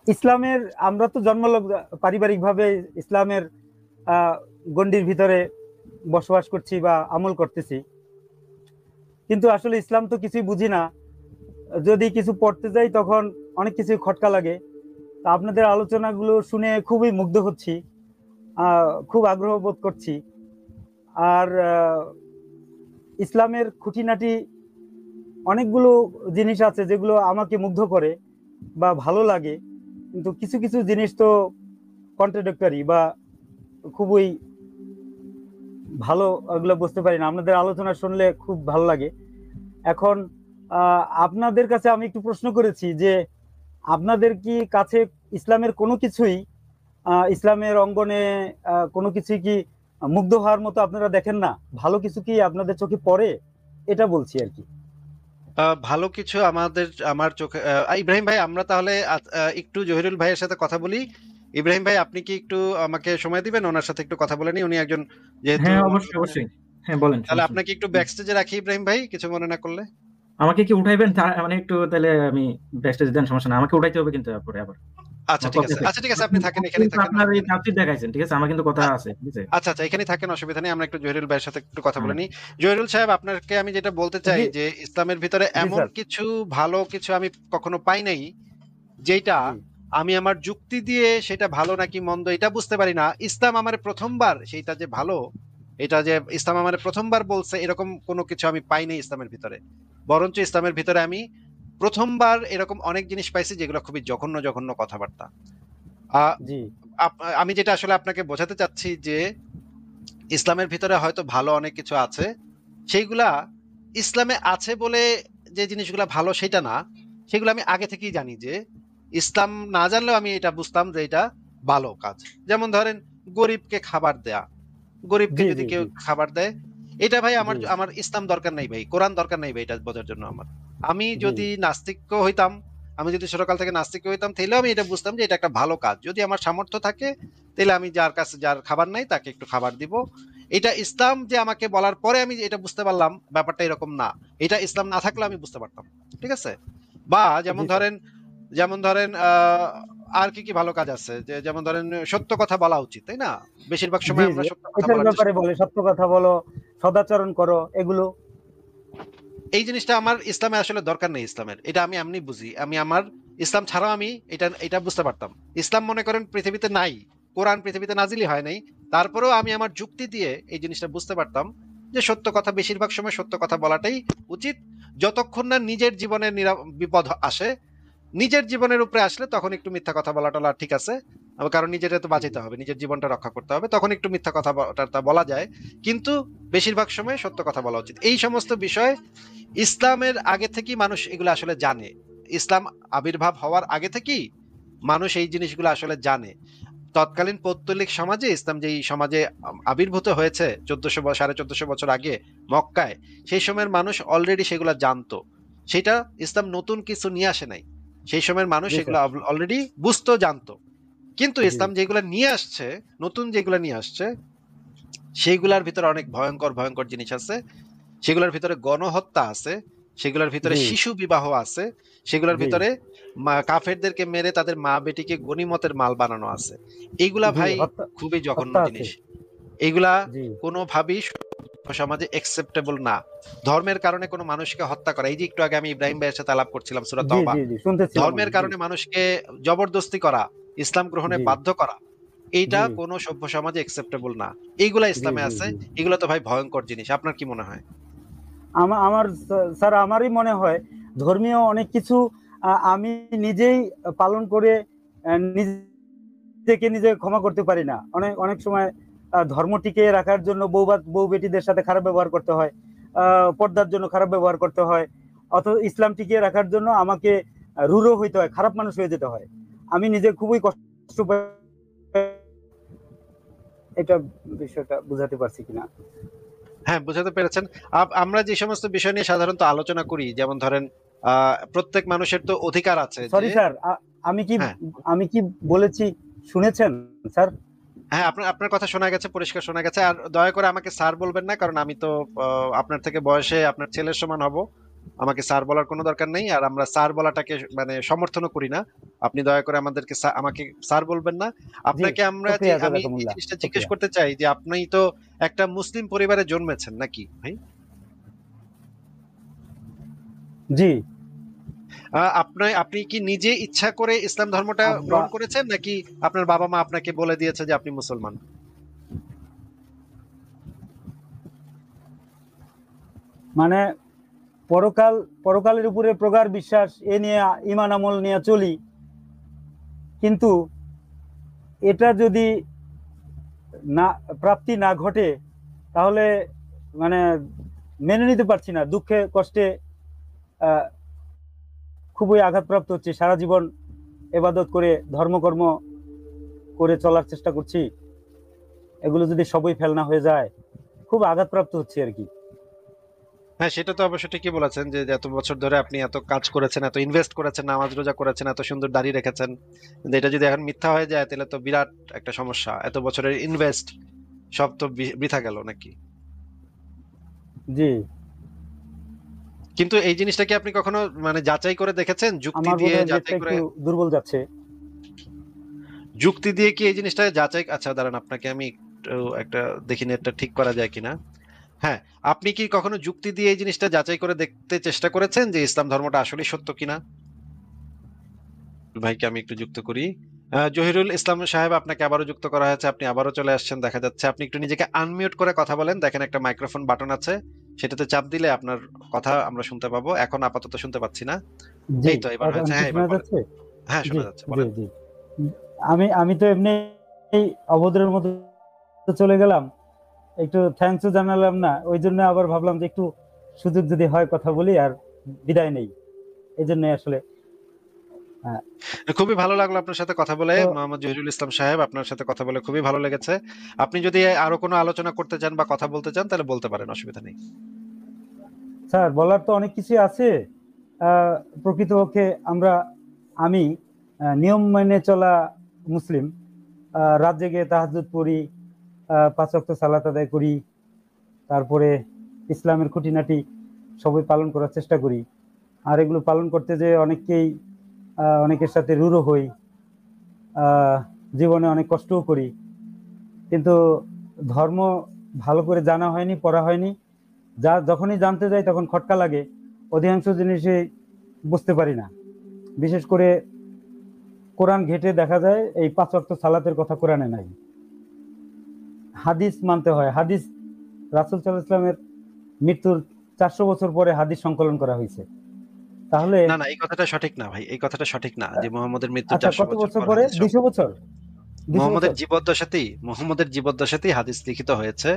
ইসলামের, আমরা তো জন্মলগ্ন পারিবারিকভাবে ইসলামের আহ, গণ্ডির ভিতরে বসবাস করছি বা আমল করতেছি, কিন্তু আসলে ইসলাম তো কিছুই বুঝি না। যদি কিছু পড়তে যাই তখন অনেক কিছু খটকা লাগে। তা আপনাদের আলোচনাগুলো শুনে খুবই মুগ্ধ হচ্ছি, খুব আগ্রহ বোধ করছি। আর ইসলামের খুঁটিনাটি অনেকগুলো জিনিস আছে যেগুলো আমাকে মুগ্ধ করে বা ভালো লাগে, কিন্তু কিছু কিছু জিনিস তো কন্ট্রাডিক্টরি বা খুবই ভালো, ওগুলো বুঝতে পারি না। আপনাদের আলোচনা শুনলে খুব ভালো লাগে। এখন আপনাদের কাছে আমি একটু প্রশ্ন করেছি যে আপনাদের কি কাছে ইসলামের কোনো কিছুই, ইসলামের অঙ্গনে কোনো কিছুই কি মুগ্ধ হওয়ার মতো আপনারা দেখেন না? ভালো কিছু কি আপনাদের চোখে পড়ে? এটা বলছি আর কি। ভালো কিছু আমার চোখে, ইব্রাহিম ভাই, আমরা তাহলে একটু জহিরুল ভাইয়ের সাথে কথা বলি। ইব্রাহিম ভাই, আপনি কি একটু আমাকে সময় দিবেন? ওনার সাথে একটু কথা বলে নি, উনি একজন যেহেতু। হ্যাঁ, অবশ্যই অবশ্যই। হ্যাঁ, বলেন, তাহলে সমস্যা নেই। আপনাকে একটু ব্যাক স্টেজে রাখি ইব্রাহিম ভাই, কিছু মনে না করলে। আমাকে কি উঠাইবেন মানে একটু, তাহলে আমি ব্যাকস্টেজ দেন, সমস্যা না, আমাকে উঠাইতে হবে কিন্তু তারপরে আবার আচ্ছা আমার ঠিক কথা আছে, থেকে। আচ্ছা ঠিক আছে, আপনি থাকেন, এখানেই কিন্তু থাকেন, আপনার এই অসুবিধা নেই। চাকরি দেখাইছেন, ঠিক আছে, আমার কিন্তু কথা আ- আছে, ঠিক আছে। আচ্ছা আচ্ছা, এখানেই থাকেন, অসুবিধা নেই। আমরা একটু জহিরুল ভাইয়ের সাথে একটু কথা হ্যাঁ। বলে নিই। জহিরুল সাহেব, আপনাকে আমি যেটা বলতে চাই জি, যে ইসলামের ভিতরে জি এমন স্যার। কিছু ভালো কিছু আমি কখনো পাই নাই, যেটা জি, আমি আমার যুক্তি দিয়ে সেটা ভালো নাকি মন্দ এটা বুঝতে পারি না। ইসলাম আমার প্রথমবার সেইটা যে ভালো, এটা যে ইসলাম আমার প্রথমবার বলছে, এরকম কোনো কিছু আমি পাইনি ইসলামের ভিতরে। বরঞ্চ ইসলামের ভিতরে আমি প্রথমবার এরকম অনেক জিনিস পাইছি যেগুলো খুবই জঘন্য জঘন্য কথাবার্তা। আহ, জি, আমি যেটা আসলে আপনাকে বোঝাতে চাচ্ছি যে ইসলামের ভিতরে হয়তো ভালো অনেক কিছু আছে, সেইগুলা ইসলামে আছে বলে যে জিনিসগুলা ভালো সেটা না। সেগুলো আমি আগে থেকেই জানি যে ইসলাম না জানলেও আমি এটা বুঝতাম যে এটা ভালো কাজ। যেমন ধরেন, গরিবকে খাবার দেয়া, গরিবকে জি, যদি জি, কেউ জি, খাবার দেয়, এটা ভাই জি, আমার আমার ইসলাম দরকার নাই ভাই, কোরআন দরকার নাই ভাই এটা বোঝার জন্য আমার। আমি জি, যদি নাস্তিক হইতাম, আমি যদি ছোটকাল থেকে নাস্তিক হইতাম, তাহলেও আমি এটা বুঝতাম যে এটা একটা ভালো কাজ। যদি আমার সামর্থ্য থাকে, তাহলে আমি যার কাছে যার খাবার নাই তাকে একটু খাবার দিব। এটা ইসলাম যে আমাকে বলার পরে আমি এটা বুঝতে পারলাম, ব্যাপারটা এরকম না। এটা ইসলাম না থাকলে আমি বুঝতে পারতাম। ঠিক আছে? বা জি স্যার। যেমন ধরেন আর কি কি ভালো কাজ আছে, যে যেমন ধরেন সত্য কথা বলা উচিত, তাই না? বেশিরভাগ জি, সময় জি, আমরা সত্য কথা এটার বলার ব্যাপারে চেষ্টা করি। বলে সত্য কথা বলো, সদাচরণ করো, এগুলো। এই জিনিসটা আমার ইসলামে আসলে দরকার নেই। ইসলামের এটা আমি এমনি বুঝি, আমি আমার ইসলাম ছাড়াও আমি এটা এটা বুঝতে পারতাম। ইসলাম মনে করেন পৃথিবীতে নাই, কোরআন পৃথিবীতে নাজিলই হয় নাই, তারপরেও আমি আমার যুক্তি দিয়ে এই জিনিসটা বুঝতে পারতাম যে সত্য কথা, বেশিরভাগ সময় সত্য কথা বলাটাই উচিত। যতক্ষণ না নিজের জীবনের বিপদ আসে, নিজের জীবনের উপরে আসলে তখন একটু মিথ্যা কথা বলা টলা ঠিক আছে। কারণ নিজের তো বাঁচাইতে হবে, নিজের জীবনটা রক্ষা করতে হবে, তখন একটু মিথ্যা কথা বলা যায়। কিন্তু বেশিরভাগ সময় সত্য কথা বলা উচিত। এই সমস্ত বিষয় ইসলামের আগে থেকেই মানুষ এগুলো আসলে জানে। ইসলাম আবির্ভাব হওয়ার আগে থেকেই মানুষ এই জিনিসগুলো আসলে জানে। তৎকালীন পৌত্তলিক সমাজে, ইসলাম যেই সমাজে আবির্ভূত হয়েছে 1400 সাড়ে 1400 বছর আগে মক্কায়, সেই সময়ের মানুষ অলরেডি সেগুলো জানতো। সেটা ইসলাম নতুন কিছু নিয়ে আসে নাই, সেই সময়ের মানুষ জি এগুলো স্যার। অলরেডি বুঝতো, জানতো। কিন্তু জি, ইসলাম যেগুলো নিয়ে আসছে, নতুন যেগুলো নিয়ে আসছে, সেইগুলোর ভিতরে অনেক ভয়ঙ্কর ভয়ঙ্কর জিনিস আছে। সেগুলোর ভিতরে গণহত্যা আছে, সেগুলোর ভিতরে জি, শিশু বিবাহ আছে, সেগুলোর জি, ভিতরে কাফেরদেরকে মেরে তাদের মা বেটিকে গনিমতের মাল বানানো আছে। এইগুলা জি, ভাই হত্যা, খুবই জঘন্য হত্যা আছে। জিনিস। এইগুলা জি, কোনোভাবেই সমাজে একসেপ্টেবল না। ধর্মের কারণে কোনো মানুষকে হত্যা করা, এই যে একটু আগে আমি ইব্রাহিম ভাইয়ের সাথে আলাপ করছিলাম সূরা জি, তওবা, জি, জি, শুনতেছিলাম ধর্মের আমি। জি, কারণে মানুষকে জবরদস্তি করা, ইসলাম গ্রহণে জি, বাধ্য করা, এইটা জি, কোনো সভ্য সমাজে একসেপ্টেবল না। এইগুলা জি, ইসলামে জি, আছে। জি। এগুলো তো ভাই ভয়ঙ্কর জিনিস। আপনার কি মনে হয়? আমার স্যার, আমারই মনে হয় ধর্মীয় অনেক কিছু আমি নিজেই পালন করে নিজেকে নিজে ক্ষমা করতে পারি না। অনেক অনেক সময় ধর্ম টিকিয়ে রাখার জন্য বউ বেটিদের সাথে খারাপ ব্যবহার করতে হয়, পর্দার জন্য খারাপ ব্যবহার করতে হয়, অথচ ইসলাম টিকিয়ে রাখার জন্য আমাকে রূঢ় হইতে হয়, খারাপ মানুষ হয়ে যেতে হয়। আমি নিজে খুবই কষ্ট পাই। এটা বিষয়টা বুঝাতে পারছি কিনা? হ্যাঁ, বুঝাতে পেরেছেন। আমরা যে সমস্ত বিষয় নিয়ে সাধারণত আলোচনা করি, যেমন ধরেন প্রত্যেক মানুষের তো অধিকার আছে যে। সরি স্যার, আমি কি হ্যাঁ, আমি কি বলেছি শুনেছেন স্যার? হ্যাঁ, আপনার আপনার কথা শোনা গেছে, পরিষ্কার শোনা গেছে। আর দয়া করে আমাকে স্যার বলবেন না, কারণ আমি তো আপনার থেকে বয়সে আপনার ছেলের সমান হব। আমাকে স্যার বলার কোনো দরকার নেই, আর আমরা স্যার বলাটাকে মানে সমর্থনও করি না। আপনি দয়া করে আমাদেরকে আমাকে স্যার বলবেন না। জি, আপনাকে আমরা যে শুকরিয়া আমি এই জাযাকুমুল্লাহ, জিনিসটা জিজ্ঞেস শুকরিয়া। করতে চাই যে আপনি তো একটা মুসলিম পরিবারে জন্মেছেন নাকি ভাই? জি, আপনি আপনি কি নিজে ইচ্ছা করে ইসলাম ধর্মটা আব্বা গ্রহণ করেছেন, নাকি আপনার বাবা মা আপনাকে বলে দিয়েছে যে আপনি মুসলমান? মানে পরকাল, পরকালের উপরে প্রগাঢ় বিশ্বাস এ নিয়ে ঈমান আমল নিয়ে চলি, কিন্তু এটা যদি না প্রাপ্তি না ঘটে তাহলে মানে মেনে নিতে পারছি না, দুঃখে কষ্টে আহ, খুবই আঘাতপ্রাপ্ত হচ্ছে। সারা জীবন এবাদত করে ধর্মকর্ম করে চলার চেষ্টা করছি, এগুলো যদি সবই ফেলনা হয়ে যায় খুব আঘাতপ্রাপ্ত হচ্ছে আর কি। হ্যাঁ, সেটা তো অবশ্য ঠিকই বলেছেন যে যে এত বছর ধরে আপনি এত কাজ করেছেন, এত ইনভেস্ট করেছেন, নামাজ রোজা করেছেন, এত সুন্দর দাড়ি রেখেছেন, কিন্তু এটা যদি এখন মিথ্যা হয়ে যায় তাহলে তো বিরাট একটা সমস্যা। এত বছরের ইনভেস্ট সব তো বৃথা গেল নাকি? জি, কিন্তু এই জিনিসটা কি আপনি কখনো মানে যাচাই করে দেখেছেন, যুক্তি আমার বোধ দিয়ে হয় নেটটা যাচাই করে? একটু দুর্বল যাচ্ছে। যুক্তি দিয়ে কি এই জিনিসটা যাচাই, আচ্ছা দাঁড়ান আপনাকে আমি একটু একটা দেখি নেটটা ঠিক করা যায় কিনা। হ্যাঁ, আপনি কি কখনো যুক্তি দিয়ে এই জিনিসটা যাচাই করে দেখতে চেষ্টা করেছেন যে ইসলাম ধর্মটা আসলেই সত্য কিনা? ভাইকে আমি একটু যুক্ত করি। জহিরুল ইসলাম সাহেব, আপনাকে আবারও যুক্ত করা হয়েছে, আপনি আবারও চলে আসছেন দেখা যাচ্ছে। আপনি একটু নিজেকে আনমিউট করে কথা বলেন, দেখেন একটা মাইক্রোফোন বাটন আছে, সেটাতে চাপ দিলে আপনার কথা আমরা শুনতে পাবো। এখন আপাতত শুনতে পাচ্ছি না। জি, এই তো এবার এখন হয়েছে, কি হ্যাঁ এবার শোনা বলেন। যাচ্ছে? হ্যাঁ জি, শোনা যাচ্ছে, জি, বলেন। জি। আমি আমি তো এমনি অভদ্রের মতো চলে গেলাম, একটু থ্যাঙ্কসও জানালাম না, ওই জন্য আবার ভাবলাম যে একটু সুযোগ যদি হয় কথা বলি আর বিদায় নেই, এই জন্য আসলে। হ্যাঁ, খুবই ভালো লাগলো আপনার সাথে কথা বলে, তো মোহাম্মদ জহিরুল ইসলাম সাহেব, আপনার সাথে কথা বলে খুবই ভালো লেগেছে। আপনি যদি আরো কোনো আলোচনা করতে চান বা কথা বলতে চান তাহলে বলতে পারেন, অসুবিধা নেই। স্যার বলার তো অনেক কিছু আছে। আহ, প্রকৃতপক্ষে আমি নিয়ম মেনে চলা মুসলিম, রাত জেগে তাহাজ্জুদ পড়ি, 5 ওয়াক্ত সালাত আদায় করি, তারপরে ইসলামের খুঁটিনাটি সবই পালন করার চেষ্টা করি। আর এগুলো পালন করতে যে অনেকের সাথে রূঢ় হই, আহ, জীবনে অনেক কষ্টও করি, কিন্তু ধর্ম ভালো করে জানা হয়নি, পড়া হয়নি। যখনই জানতে যাই তখন খটকা লাগে, অধিকাংশ জিনিসই বুঝতে পারি না। বিশেষ করে কোরআন ঘেঁটে দেখা যায় এই 5 ওয়াক্ত সালাতের কথা কোরআনে নাই, হাদিস মানতে হয়। হাদিস রাসূল সাল্লাল্লাহু আলাইহি ওয়াসাল্লামের মৃত্যুর 400 বছর পরে হাদিস সংকলন করা হয়েছে। তাহলে না না, এই কথাটা সঠিক না ভাই, এই কথাটা সঠিক না যে মোহাম্মদের মৃত্যুর আচ্ছা, 400 কত বছর বছর পর পরে? হাদিস 200 বছর, 200 বছর। মোহাম্মদের জীবদ্দশাতেই হাদিস লিখিত হয়েছে।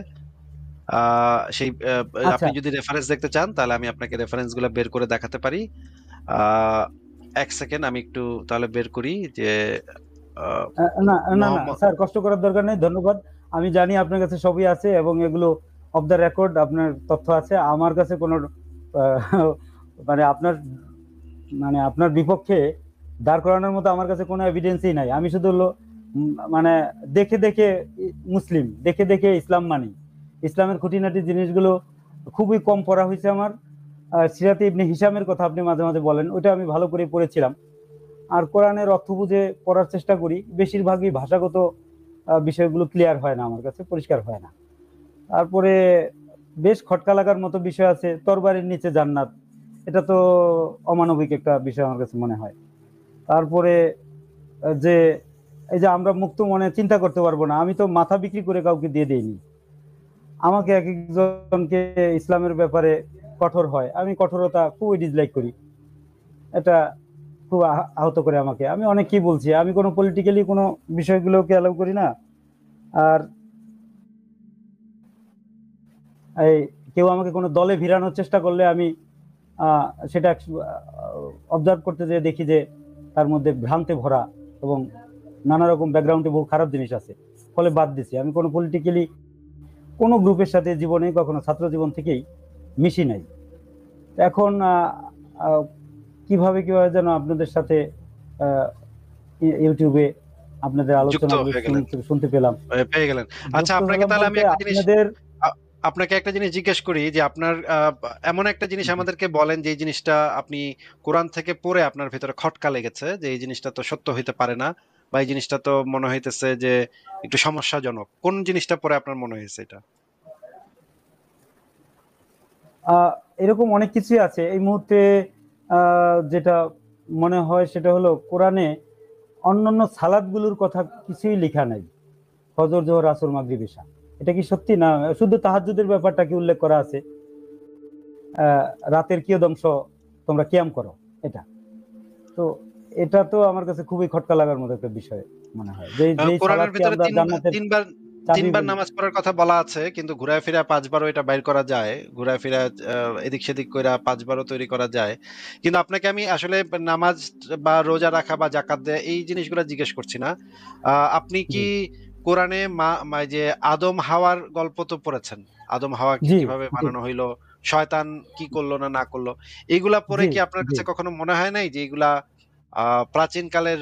সেই আচ্ছা, আপনি যদি রেফারেন্স দেখতে চান তাহলে আমি আপনাকে রেফারেন্স গুলো বের করে দেখাতে পারি। আহ, এক সেকেন্ড আমি একটু তাহলে বের করি যে আহ, না না না মোহাম্মদ। স্যার, কষ্ট করার দরকার নেই, ধন্যবাদ। আমি জানি আপনার কাছে সবই আছে এবং এগুলো অফ দ্য রেকর্ড আপনার তথ্য আছে। আমার কাছে কোনো আহ, মানে আপনার বিপক্ষে দাঁড় করানোর মতো আমার কাছে কোনো এভিডেন্সই নাই। আমি শুধু হলো মানে দেখে দেখে মুসলিম, দেখে দেখে ইসলাম মানি। ইসলামের খুঁটিনাটি জিনিসগুলো খুবই কম পড়া হয়েছে আমার। সিরাতে ইবনে হিশামের কথা আপনি মাঝে মাঝে বলেন, ওইটা আমি ভালো করে পড়েছিলাম। আর কোরআনের অর্থ বুঝে পড়ার চেষ্টা করি। বেশিরভাগই ভাষাগত বিষয়গুলো ক্লিয়ার হয় না, আমার কাছে পরিষ্কার হয় না। তারপরে বেশ খটকা লাগার মতো বিষয় আছে, তরবারির নিচে জান্নাত, এটা তো অমানবিক একটা বিষয় আমার কাছে মনে হয়। তারপরে যে এই যে আমরা মুক্ত মনে চিন্তা করতে পারবো না, আমি তো মাথা বিক্রি করে কাউকে দিয়ে দিইনি। আমাকে এক একজনকে ইসলামের ব্যাপারে কঠোর হয়, আমি কঠোরতা খুবই ডিসলাইক করি। এটা খুব আহত করে আমাকে। আমি অনেক কি বলছি, আমি কোনো পলিটিক্যালি কোনো বিষয়গুলোকে অ্যালাউ করি না। আর এই কেউ আমাকে কোনো দলে ভিড়ানোর চেষ্টা করলে আমি সেটা অবজার্ভ করতে যেয়ে দেখি যে তার মধ্যে ভ্রান্তে ভরা এবং নানা রকম ব্যাকগ্রাউন্ডে বহু খারাপ জিনিস আছে, ফলে বাদ দিছি। আমি কোনো পলিটিক্যালি কোনো গ্রুপের সাথে জীবনে কখনো ছাত্র জীবন থেকেই মিশি নাই। এখন আহ, কিভাবে কিভাবে যেন আপনাদের সাথে আহ, ইউটিউবে আপনাদের যুক্ত আলোচনাগুলো হয়ে গেলেন, শুনতে পেলাম। পেয়ে গেলেন। আচ্ছা যুক্ত আপনাকে হলাম তাহলে আমি বলতে একটা জিনিস আপনাদের আপনাকে একটা জিনিস জিজ্ঞেস করি যে আপনার এমন একটা জিনিস আমাদেরকে বলেন যে এই জিনিসটা আপনি কোরআন থেকে পড়ে আপনার ভিতরে খটকা লেগেছে যে এই জিনিসটা তো সত্য হইতে পারে না, বা এই জিনিসটা তো মনে হইতেছে যে একটু সমস্যাজনক। কোন জিনিসটা পড়ে আপনার মনে হয়েছে এটা? আহ, এরকম অনেক কিছুই আছে এই মুহূর্তে। যেটা মনে হয় সেটা হলো কোরআনে অন্যান্য সালাদগুলোর কথা কিছুই লেখা নাই, ফজর জোহর আসর মাগরিব এশা। এটা কি সত্যি? না শুধু তাহাজ্জুদের ব্যাপারটা কি উল্লেখ করা আছে, আহ, রাতের কিয়দংশ তোমরা কিয়াম করো, এটা তো এটা তো আমার কাছে খুবই খটকা লাগার মতো একটা বিষয় মনে হয়, যে যেই কোরআনের সালাদকে ভিতরে আমরা জান্নাতের তিনবার চাবি তিনবার বলি। নামাজ পড়ার কথা বলা আছে, কিন্তু ঘুরায় ফিরা পাঁচবারও এটা বাইর করা যায়, ঘুরায় ফিরা এদিক সেদিক কইরা পাঁচবারও তৈরি করা যায়। কিন্তু আপনাকে আমি আসলে নামাজ বা রোজা রাখা বা জাকাত দেয়া এই জিনিসগুলো জিজ্ঞেস করছি না। আপনি জি কি কোরআনে যে আদম হাওয়ার গল্প তো পড়েছেন? আদম হাওয়াকে জি কিভাবে জি বানানো হইলো, শয়তান কি করলো না না করলো, এইগুলা পড়ে জি কি আপনার জি কাছে কখনো মনে হয় নাই যে এগুলা প্রাচীন কালের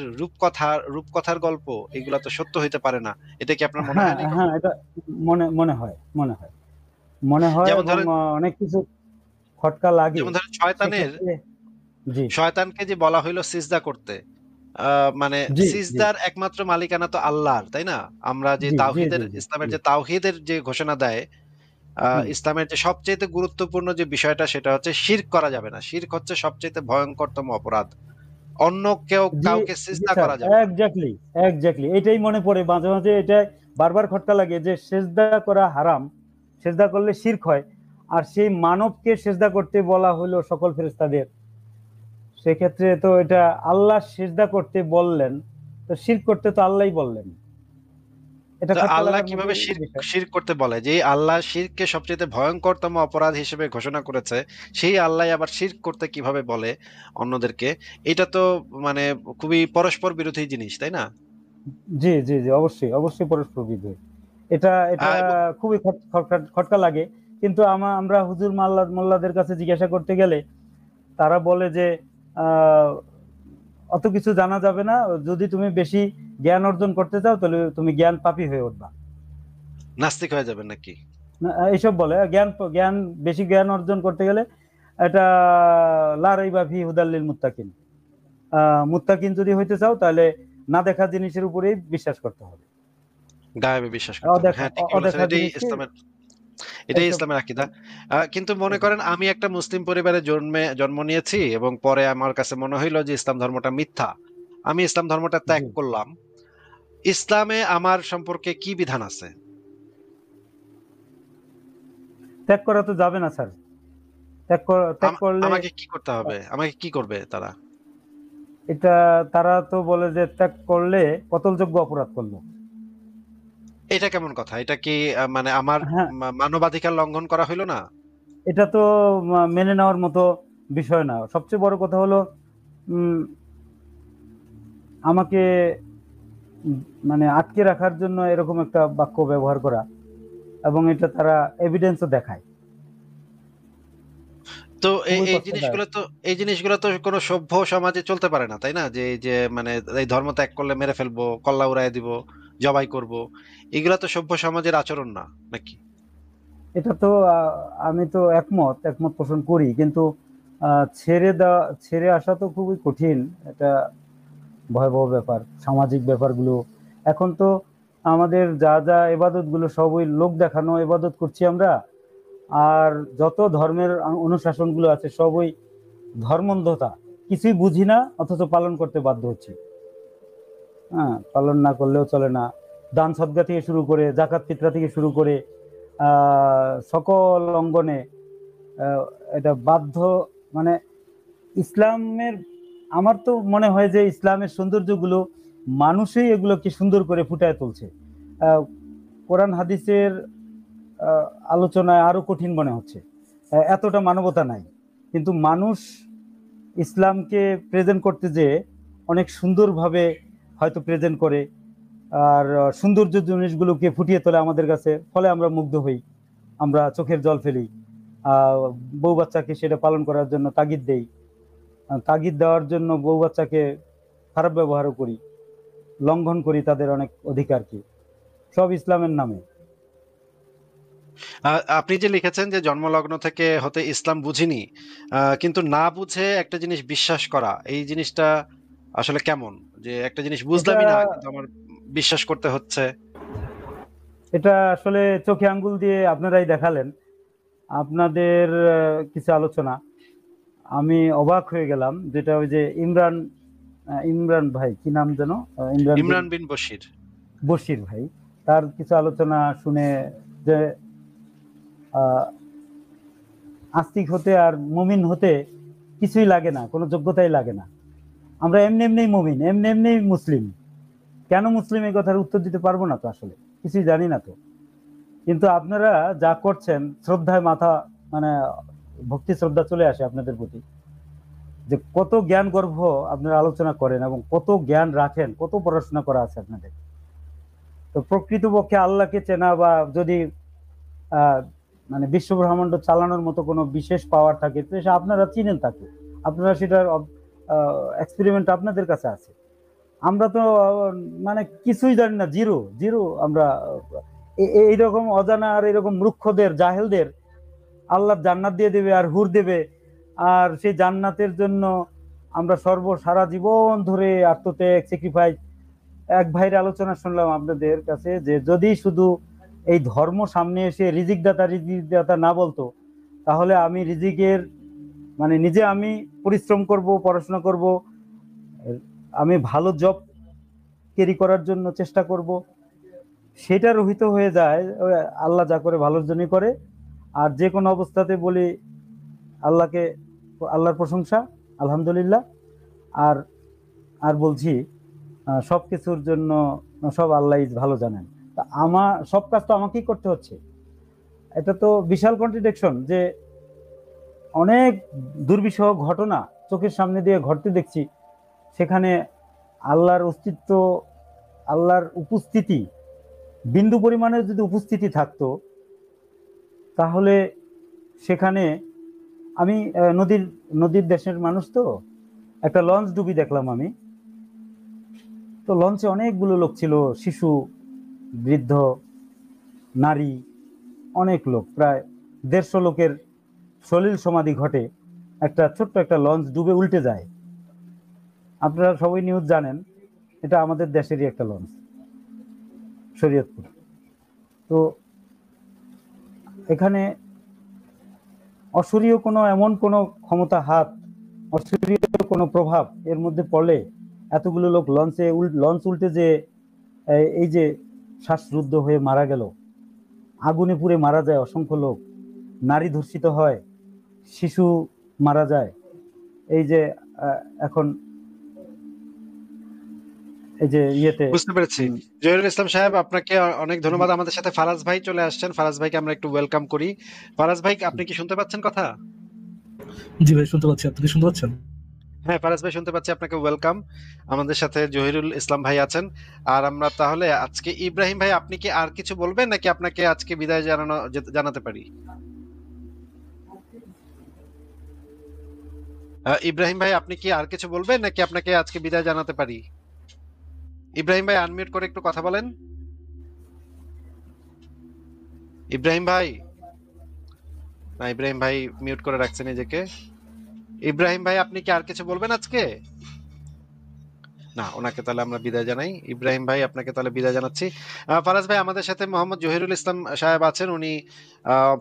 রূপকথার গল্প, এগুলা তো সত্য হইতে পারে না? এটা কি আপনার মনে হ্যাঁ হয় নাই হ্যাঁ, কখনো? এটা মনে মনে হয়, মনে হয়, মনে হয়, যেমন এবং ধরেন অনেক কিছু খটকা লাগে যেমন ধরেন শয়তানের সেক্ষেত্রে। জি শয়তানকে যে বলা হইলো সিজদা করতে, মানে জি জি সিজদার একমাত্র মালিকানা তো আল্লাহর, তাই না? আমরা যে জি জি তাওহীদের জি জি ইসলামের জি যে তাওহীদের যে ঘোষণা দেয়, হুম। ইসলামের যে সবচেয়ে গুরুত্বপূর্ণ যে বিষয়টা সেটা হচ্ছে শিরক করা যাবে না। শিরক হচ্ছে সবচেয়ে ভয়ঙ্করতম অপরাধ। অন্য জি কাউকে জি সিজদা স্যার, করা যাবে না। এক্স্যাক্টলি, এক্স্যাক্টলি এটাই মনে পড়ে মাঝে মাঝে। এটা বারবার খটকা লাগে যে সেজদা করা হারাম, সেজদা করলে শিরক হয়, আর সেই মানবকে সেজদা করতে বলা হলো সকল ফেরেশতাদের। সেক্ষেত্রে তো এটা আল্লাহ সেজদা করতে বললেন, তো শিরক করতে তো আল্লাহই বললেন। এটা তো খটকা আল্লাহ লাগার কিভাবে মতোই বিষয়। শিরক করতে বলে? যে আল্লাহ শিরককে সবচেয়ে ভয়ঙ্করতম অপরাধ হিসেবে ঘোষণা করেছে, সেই আল্লাহ আবার শিরক করতে কিভাবে বলে অন্যদেরকে? এটা তো মানে খুবই পরস্পর বিরোধী জিনিস, তাই না? জি জি জি, অবশ্যই অবশ্যই পরস্পর বিরোধী। এটা এটা এবং খুবই খটকা খটকা লাগে। কিন্তু আমরা হুজুর মোল্লাদের কাছে জিজ্ঞাসা করতে গেলে তারা বলে যে আহ, অত কিছু জানা যাবে না, যদি তুমি বেশি জ্ঞান অর্জন করতে চাও তাহলে তুমি জ্ঞান পাপী হয়ে উঠবা। নাস্তিক হয়ে যাবেন নাকি? এইসব বলে জ্ঞান জ্ঞান বেশি জ্ঞান অর্জন করতে গেলে এটা লা রাইবা ফি হুদাল লিল মুত্তাকিন। মুত্তাকিন যদি হইতে চাও তাহলে না দেখা জিনিসের উপরেই বিশ্বাস করতে হবে। গায়েবে বিশ্বাস করতে হবে। অদেখা হ্যাঁ, ঠিকই বলেছেন। অদেখা জিনিসকে এটাই এইসব। ইসলামের আকীদা। কিন্তু মনে করেন আমি একটা মুসলিম পরিবারে জন্ম নিয়েছি এবং পরে আমার কাছে মনে হইলো যে ইসলাম ধর্মটা মিথ্যা। আমি ইসলাম ধর্মটা ত্যাগ জি, করলাম। ইসলামে আমার সম্পর্কে কি বিধান আছে? ত্যাগ করা তো যাবে না স্যার। ত্যাগ করলে আমাকে কি করতে হবে? আমাকে কি করবে তারা? এটা তারা তো বলে যে ত্যাগ করলে কতলযোগ্য অপরাধ করলো। এটা কেমন কথা? এটা কি মানে আমার হ্যাঁ, মানবাধিকার লঙ্ঘন করা হইলো না? এটা তো মেনে নেওয়ার মতো বিষয় না। সবচেয়ে বড় কথা হলো উম, আমাকে মানে আটকে রাখার জন্য এরকম একটা বাক্য ব্যবহার করা, এবং এটা তারা এভিডেন্সও দেখায়, তো খুবই এই কষ্টদায়ক। জিনিসগুলো তো কোনো সভ্য সমাজে চলতে পারে না, তাই না? যে এই যে মানে এই ধর্ম ত্যাগ করলে মেরে ফেলবো, কল্লা উড়ায় দিব, জবাই করব। এগুলা তো সভ্য সমাজের আচরণ না, নাকি? এটা তো আমি তো একমত একমত পোষণ করি, কিন্তু ছেড়ে দেওয়া, ছেড়ে আসা তো খুবই কঠিন। এটা ভয়াবহ ব্যাপার, সামাজিক ব্যাপারগুলো। এখন তো আমাদের যা যা এবাদত গুলো সবই লোক দেখানো এবাদত করছি আমরা। আর যত ধর্মের অনুশাসন গুলো আছে সবই ধর্মন্ধতা, কিছুই বুঝি না অথচ পালন করতে বাধ্য হচ্ছি। হ্যাঁ, পালন না করলেও চলে না। দান সদকা থেকে শুরু করে জাকাত ফিতরা থেকে শুরু করে সকল অঙ্গনে আহ, এটা বাধ্য। মানে ইসলামের, আমার তো মনে হয় যে ইসলামের সৌন্দর্যগুলো মানুষই এগুলোকে সুন্দর করে ফুটায় তুলছে। আহ, কোরআন হাদিসের আহ, আলোচনায় আরো কঠিন মনে হচ্ছে। এতটা মানবতা নাই, কিন্তু মানুষ ইসলামকে প্রেজেন্ট করতে যে অনেক সুন্দরভাবে হয়তো প্রেজেন্ট করে, আর সৌন্দর্য জিনিসগুলোকে ফুটিয়ে তোলে আমাদের কাছে, ফলে আমরা মুগ্ধ হই, আমরা চোখের জল ফেলি। আহ বউ বাচ্চাকে সেটা পালন করার জন্য তাগিদ দেই, তাগিদ দেওয়ার জন্য বউ বাচ্চাকে খারাপ ব্যবহারও করি, লঙ্ঘন করি তাদের অনেক অধিকারকে, সব ইসলামের নামে। আপনি যে লিখেছেন যে জন্মলগ্ন থেকে হতে ইসলাম বুঝিনি, কিন্তু না বুঝে একটা জিনিস বিশ্বাস করা, এই জিনিসটা আসলে কেমন? যে একটা জিনিস এটা বুঝলামই না কিন্তু আমার বিশ্বাস করতে হচ্ছে। এটা আসলে চোখে আঙ্গুল দিয়ে আপনারাই দেখালেন। আপনাদের কিছু আলোচনা আমি অবাক হয়ে গেলাম, যেটা ওই যে ইমরান ভাই, কি নাম যেন, ইমরান বিন ইমরান বিন বশির। বশির ভাই, তার কিছু আলোচনা শুনে যে আহ, আস্তিক হতে আর মুমিন হতে কিছুই লাগে না, কোনো যোগ্যতাই লাগে না। আমরা এমনি এমনি মুমিন, এমনি এমনি মুসলিম। কেন মুসলিম, এই কথার উত্তর দিতে পারবো না তো, আসলে কিছুই জানি না তো। কিন্তু আপনারা যা করছেন, শ্রদ্ধায় মাথা, মানে ভক্তি শ্রদ্ধা চলে আসে আপনাদের প্রতি, যে কত জ্ঞান গর্ভ আপনারা আলোচনা করেন এবং কত জ্ঞান রাখেন, কত পড়াশোনা করা আছে আপনাদের। তো প্রকৃতপক্ষে আল্লাহকে চেনা, বা যদি আহ মানে বিশ্ব ব্রহ্মাণ্ড চালানোর মতো কোনো বিশেষ পাওয়ার থাকে, তো সে আপনারা চিনেন তাকে, আপনারা সেটার এক্সপেরিমেন্ট আপনাদের কাছে আছে। আমরা তো মানে কিছুই জানি না, জিরো জিরো আমরা। এইরকম অজানা আর এরকম মূর্খদের, জাহেলদের আল্লাহ জান্নাত দিয়ে দেবে আর হুর দেবে, আর সেই জান্নাতের জন্য আমরা সারা জীবন ধরে আত্মত্যাগ, স্যাক্রিফাইস। এক ভাইয়ের আলোচনা শুনলাম আপনাদের কাছে, যে যদি শুধু এই ধর্ম সামনে এসে রিজিক দাতা না বলতো, তাহলে আমি রিজিকের মানে নিজে আমি পরিশ্রম করব, পড়াশোনা করব, আমি ভালো জব ক্যারি করার জন্য চেষ্টা করব, সেটা রহিত হয়ে যায়। আল্লাহ যা করে ভালোর জন্যই করে। আর যে কোনো অবস্থাতে বলি আল্লাহকে, আল্লাহর প্রশংসা, আলহামদুলিল্লাহ। আর আর বলছি সবকিছুর জন্য সব আল্লাহ ভালো জানেন। তা আমার সব কাজ তো আমাকেই করতে হচ্ছে। এটা তো বিশাল কন্ট্রাডিকশন, যে অনেক দুর্বিষহ ঘটনা চোখের সামনে দিয়ে ঘটতে দেখছি, সেখানে আল্লাহর অস্তিত্ব, আল্লাহর উপস্থিতি, বিন্দু পরিমাণের যদি উপস্থিতি থাকতো, তাহলে সেখানে আমি নদীর দেশের মানুষ, তো একটা লঞ্চ ডুবি দেখলাম আমি। তো লঞ্চে অনেকগুলো লোক ছিল, শিশু, বৃদ্ধ, নারী, অনেক লোক, প্রায় 150 লোকের সলিল সমাধি ঘটে। ছোট্ট একটা লঞ্চ ডুবে উল্টে যায়। আপনারা সবাই নিউজ জানেন, এটা আমাদের দেশেরই একটা লঞ্চ, শরীয়তপুর। তো এখানে অসুরীয় কোনো, এমন কোনো ক্ষমতা হাত, অসুরীয় কোনো প্রভাব এর মধ্যে পড়লে এতগুলো লোক লঞ্চ উল্টে যে এই যে শ্বাসরুদ্ধ হয়ে মারা গেল, আগুনে পুড়ে মারা যায় অসংখ্য লোক, নারী ধর্ষিত হয়, শিশু মারা যায়। এই যে এখন এই যে ইয়েতে বুঝতে পেরেছি। জহিরুল ইসলাম সাহেব, আপনাকে অনেক ধন্যবাদ। আমাদের সাথে ফারাজ ভাই চলে আসছেন, ফারাজ ভাইকে আমরা একটু ওয়েলকাম করি। ফারাজ ভাই, আপনি কি শুনতে পাচ্ছেন কথা? জি ভাই, শুনতে পাচ্ছি। আপনি কি শুনতে পাচ্ছেন? হ্যাঁ ফারাজ ভাই, শুনতে পাচ্ছি। আপনাকে ওয়েলকাম। আমাদের সাথে জহিরুল ইসলাম ভাই আছেন। আর আমরা তাহলে আজকে, ইব্রাহিম ভাই, আপনি কি আর কিছু বলবেন নাকি আপনাকে আজকে বিদায় জানাতে পারি? ইব্রাহিম ভাই, আপনি কি আর কিছু বলবেন নাকি আপনাকে আজকে বিদায় জানাতে পারি? ইব্রাহিম ভাই, আনমিউট করে একটু কথা বলেন। ইব্রাহিম ভাই, না, ইব্রাহিম ভাই মিউট করে রাখছেন নিজেকে। ইব্রাহিম ভাই, আপনি কি আর কিছু বলবেন আজকে? না, ওনাকে তাহলে আমরা বিদায় জানাই। ইব্রাহিম ভাই, আপনাকে তাহলে বিদায় জানাচ্ছি। ফারাজ ভাই, আমাদের সাথে মোহাম্মদ জহিরুল ইসলাম সাহেব আছেন। উনি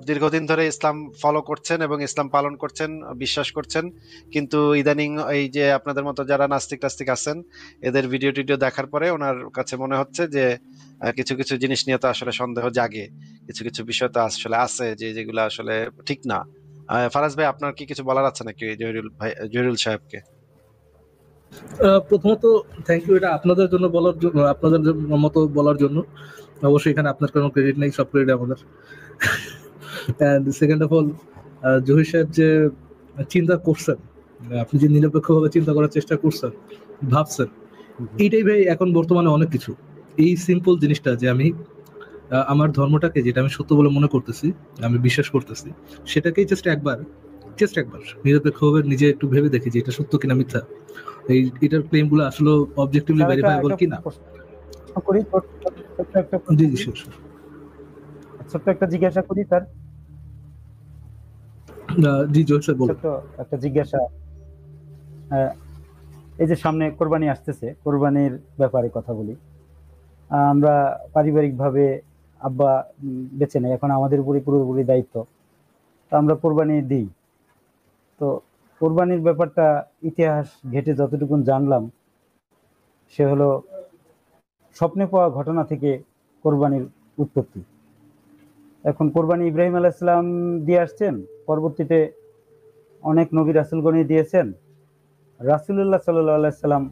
দীর্ঘদিন ধরে ইসলাম ফলো করছেন এবং ইসলাম পালন করছেন, বিশ্বাস করছেন। কিন্তু ইদানিং এই যে আপনাদের মতো যারা নাস্তিক টাস্তিক আছেন, এদের ভিডিও টিডিও দেখার পরে ওনার কাছে মনে হচ্ছে যে কিছু কিছু জিনিস নিয়ে তো আসলে সন্দেহ জাগে, কিছু কিছু বিষয় তো আসলে আছে যেগুলো আসলে ঠিক না। ফারাজ ভাই, আপনার কি কিছু বলার আছে নাকি জহিরুল সাহেবকে? প্রথমত থ্যাংক ইউ, এটা আপনাদের জন্য বলার জন্য, আপনাদের মতো বলার জন্য। অবশ্যই এখানে আপনার কোনো ক্রেডিট নেই, সব ক্রেডিট আমাদের। And second of all, Zahir সাহেব যে চিন্তা করছেন, আপনি যে নিরপেক্ষভাবে চিন্তা করার চেষ্টা করছেন, ভাবছেন, এইটাই ভাই এখন বর্তমানে অনেক কিছু। এই সিম্পল জিনিসটা যে আমি আমার ধর্মটাকে, যেটা আমি সত্য বলে মনে করতেছি, আমি বিশ্বাস করতেছি, সেটাকেই জাস্ট একবার নিরপেক্ষভাবে নিজে একটু ভেবে দেখি যে এটা সত্য কিনা মিথ্যা, এটার ক্লেম গুলো আসলে অবজেক্টিভলি ভেরিফাইবল কিনা। করি, জি জি, শিওর। ছোট্ট একটা জিজ্ঞাসা করি স্যার, জি জোর স্যার বলুন। ছোট্ট একটা জিজ্ঞাসা। আহ, এই যে সামনে কোরবানি আসতেছে, কোরবানির ব্যাপারে কথা বলি। আমরা পারিবারিকভাবে আব্বা বেঁচে নেই, এখন আমাদের উপরে পুরোপুরি দায়িত্ব, তো আমরা কোরবানি দিই। তো কোরবানির ব্যাপারটা ইতিহাস ঘেটে যতটুকু জানলাম, সে হলো স্বপ্নে পাওয়া ঘটনা থেকে কোরবানির উৎপত্তি। এখন কোরবানি ইব্রাহিম আলাইহিস সালাম দিয়ে আসছেন, পরবর্তীতে অনেক নবী রাসূলগণই দিয়েছেন। রাসূলুল্লাহ সাল্লাল্লাহু আলাইহি সাল্লাম